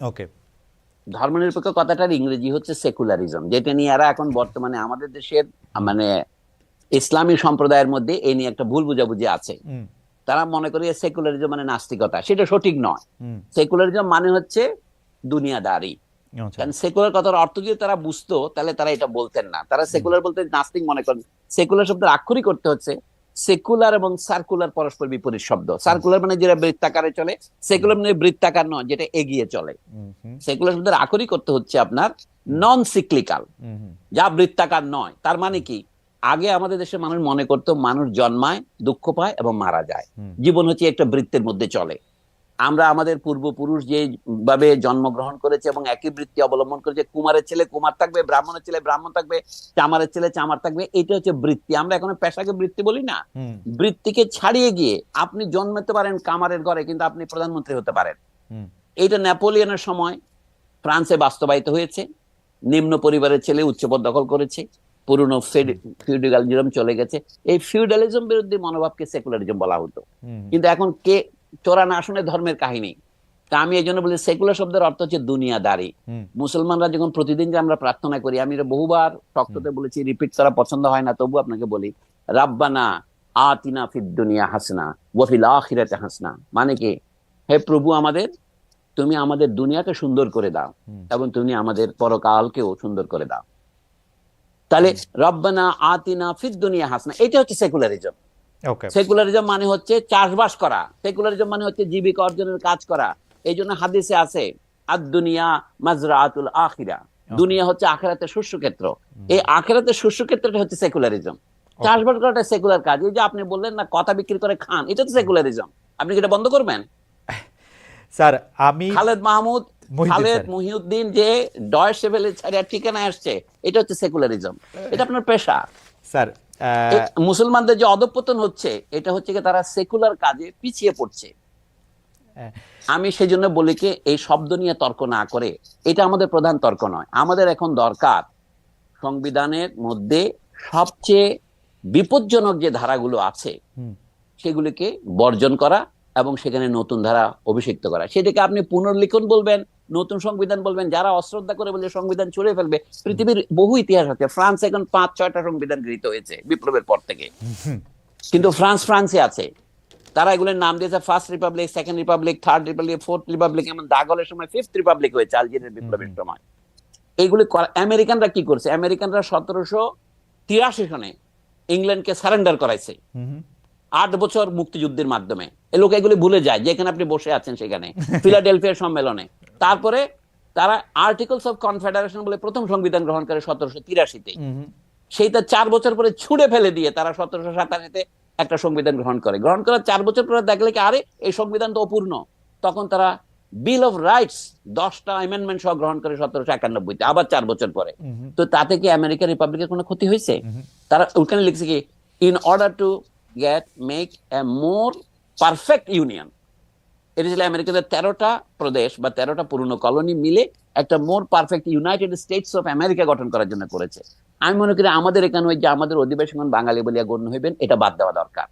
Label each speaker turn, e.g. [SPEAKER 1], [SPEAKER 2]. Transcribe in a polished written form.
[SPEAKER 1] ওকে।
[SPEAKER 2] ধর্মনিরপেক্ষ কথাটার ইংরেজি হচ্ছে সেকুলারিজম, যেটা নিয়ে এরা এখন বর্তমানে আমাদের দেশের মানে ইসলামী সম্প্রদায়ের মধ্যে এই নিয়ে একটা ভুল বুঝাবুঝি আছে।
[SPEAKER 1] হুম।
[SPEAKER 2] তারা মনে করে সেকুলারিজম মানে নাস্তিকতা, সেটা সঠিক নয়।
[SPEAKER 1] হুম।
[SPEAKER 2] সেকুলারিজম মানে হচ্ছে দুনিয়াদারি।
[SPEAKER 1] আচ্ছা।
[SPEAKER 2] কারণ সেকুলার কথার অর্থ যদি তারা বুঝতো তাহলে তারা এটা বলতেন না। তারা
[SPEAKER 1] হুম।
[SPEAKER 2] সেকুলার বলতে নাস্তিক মনে করেন। সেকুলার শব্দের আক্ষরিক করতে হচ্ছে সেকুলার এবং সার্কুলার পরস্পর বিপরীত শব্দ।
[SPEAKER 1] হুম।
[SPEAKER 2] সার্কুলার মানে যেটা বৃত্তাকারে চলে,
[SPEAKER 1] হুম।
[SPEAKER 2] সেকুলার মানে বৃত্তাকার নয়, যেটা এগিয়ে চলে।
[SPEAKER 1] হুম। হুম।
[SPEAKER 2] সেকুলার শব্দের আক্ষরিক করতে হচ্ছে আপনার
[SPEAKER 1] হুম।
[SPEAKER 2] নন সিক্লিক্যাল,
[SPEAKER 1] হুম।
[SPEAKER 2] যা বৃত্তাকার নয়। তার মানে
[SPEAKER 1] হুম।
[SPEAKER 2] কি, আগে আমাদের দেশের মানুষ মনে করতো মানুষ জন্মায়, দুঃখ পায় এবং মারা যায়,
[SPEAKER 1] হুম।
[SPEAKER 2] জীবন হচ্ছে একটা বৃত্তের মধ্যে চলে। আমরা আমাদের পূর্বপুরুষ যে ভাবে জন্মগ্রহণ করেছে এবং একই বৃত্তি অবলম্বন করেছে, কুমারের ছেলে কুমার থাকবে, ব্রাহ্মণের ছেলে ব্রাহ্মণ থাকবে, চামারের ছেলে চামার থাকবে, এটা হচ্ছে বৃত্তি। আমরা এখন পেশাকে বৃত্তি বলি না।
[SPEAKER 1] হুম।
[SPEAKER 2] বৃত্তিকে ছাড়িয়ে গিয়ে আপনি জন্মাতে পারেন কামারের ঘরে, কিন্তু আপনি প্রধানমন্ত্রী হতে পারেন।
[SPEAKER 1] হুম।
[SPEAKER 2] এইটা নেপোলিয়নের সময় ফ্রান্সে বাস্তবায়িত হয়েছে। নিম্ন পরিবারের ছেলে উচ্চপদ দখল করেছে, পুরনো
[SPEAKER 1] হুম।
[SPEAKER 2] ফিউডালিজম চলে গেছে। এই ফিউডালিজম বিরোধী মনোভাবকে সেকুলারিজম বলা হতো।
[SPEAKER 1] হুম।
[SPEAKER 2] কিন্তু এখন কে চোরা না শুনে ধর্মের কাহিনী। তা আমি এই জন্য বলি সেকুলার শব্দের অর্থ হচ্ছে দুনিয়াদারি।
[SPEAKER 1] হুম।
[SPEAKER 2] মুসলমানরা যখন প্রতিদিন যে আমরা প্রার্থনা করি, আমি এটা বহুবার
[SPEAKER 1] হুম।
[SPEAKER 2] টকশোতে বলেছি, রিপিট করা পছন্দ হয় না, তবু আপনাকে বলি, রাব্বানা আতিনা ফিদ দুনিয়া হাসনা ওয়া ফিল আখিরাতি হাসনা। মানে কি, হে প্রভু আমাদের, তুমি আমাদের দুনিয়াকে সুন্দর করে দাও
[SPEAKER 1] হুম।
[SPEAKER 2] এবং তুমি আমাদের পরকালকেও সুন্দর করে দাও। তাহলে
[SPEAKER 1] হুম।
[SPEAKER 2] রব্বানা আতিনা ফিদ দুনিয়া হাসনা, এটা হচ্ছে সেকুলারিজম।
[SPEAKER 1] ওকে।
[SPEAKER 2] সেকুলারিজম মানে হচ্ছে চাষবাস করা, সেকুলারিজম মানে হচ্ছে জীবিকা অর্জনের কাজ করা। এই জন্য হাদিসে আছে আদ দুনিয়া মাজরাআতুল আখিরা,
[SPEAKER 1] ওকে।
[SPEAKER 2] দুনিয়া হচ্ছে আখিরাতের শস্যক্ষেত্র।
[SPEAKER 1] হুম।
[SPEAKER 2] এই আখিরাতের শস্যক্ষেত্রটা হচ্ছে সেকুলারিজম।
[SPEAKER 1] ওকে।
[SPEAKER 2] চাষবাস করাটা সেকুলার কাজ। এই যে আপনি বললেন না কথা বিক্রি করে খান, এটা তো
[SPEAKER 1] হুম।
[SPEAKER 2] সেকুলারিজম। আপনি কি এটা বন্ধ করবেন?
[SPEAKER 1] স্যার আমি
[SPEAKER 2] খালেদ মাহমুদ,
[SPEAKER 1] মহিউদ্দিন
[SPEAKER 2] খালেদ
[SPEAKER 1] স্যার।
[SPEAKER 2] মহিউদ্দিন যে ডয়েশে ভেলে ছাড়িয়ে ঠিকানায় আসছে, এটা হচ্ছে সেকুলারিজম। এটা আপনার পেশা।
[SPEAKER 1] স্যার
[SPEAKER 2] মুসলমানদের যে অধঃপতন হচ্ছে, এটা হচ্ছে কি তারা সেকুলার কাজে পিছিয়ে পড়ছে।
[SPEAKER 1] আহ,
[SPEAKER 2] আমি সেজন্য বলি কি, এই শব্দ নিয়ে তর্ক না করে, এটা আমাদের প্রধান তর্ক নয়। আমাদের এখন দরকার সংবিধানের মধ্যে সবচেয়ে বিপজ্জনক যে ধারাগুলো আছে
[SPEAKER 1] হুম।
[SPEAKER 2] সেগুলিকে বর্জন করা এবং সেখানে নতুন ধারা অভিষিক্ত করা। সেটাকে আপনি পুনর্লিখন বলবেন, নতুন সংবিধান বলবেন। যারা অশ্রদ্ধা করে বলে সংবিধান ছুড়ে ফেলবে,
[SPEAKER 1] হুম।
[SPEAKER 2] পৃথিবীর বহু ইতিহাস আছে। ফ্রান্স এখন 5-6টা সংবিধান গৃহীত হয়েছে বিপ্লবের পর থেকে,
[SPEAKER 1] হুম।
[SPEAKER 2] কিন্তু ফ্রান্সে আছে। তারা এগুলোর নাম দিয়েছে first Republic, second Republic, third Republic, fourth Republic, এমন দাগলের সময় ফিফথ রিপাবলিক হয়েছে আলজেরিয়ার
[SPEAKER 1] হুম।
[SPEAKER 2] বিপ্লবের
[SPEAKER 1] হুম।
[SPEAKER 2] সময়। এইগুলি আমেরিকানরা কি করছে, আমেরিকানরা 1783 সনে ইংল্যান্ডকে সারেন্ডার করাইছে
[SPEAKER 1] হুম।
[SPEAKER 2] 8 বছর মুক্তিযুদ্ধের মাধ্যমে। এ লোক এগুলি ভুলে যায়, যেখানে আপনি বসে আছেন সেখানে ফিলাডেলফিয়া সম্মেলনে। তারপরে তারা আর্টিকেলস অফ কনফেডারেশন বলে প্রথম সংবিধান গ্রহণ করে 1783-তে।
[SPEAKER 1] হুম।
[SPEAKER 2] সেইটা 4 বছর পরে ছুড়ে ফেলে দিয়ে তারা 1787-তে একটা সংবিধান গ্রহণ করার 4 বছর পরে দেখলে কি, আরে এই সংবিধান তো অপূর্ণ। তখন তারা বিল অফ রাইটস 10টা অ্যামেন্ডমেন্ট সহ গ্রহণ করে 1791-তে, আবার 4 বছর পরে।
[SPEAKER 1] হুম।
[SPEAKER 2] তো তাতে কি আমেরিকান রিপাবলিকের কোনো ক্ষতি হয়েছে?
[SPEAKER 1] হুম।
[SPEAKER 2] তারা ওখানে লিখছে কি, in order to make a more perfect union. এটা ছিল আমেরিকাদের 13টা প্রদেশ বা 13টা পুরনো কলোনি মিলে একটা মোর perfect United states of America গঠন করার জন্য করেছে। আমি মনে করি আমাদের এখানে ওই যে আমাদের অধিবাসীগণ বাঙালি বলিয়া গণ্য হইবেন, এটা বাদ দেওয়া দরকার।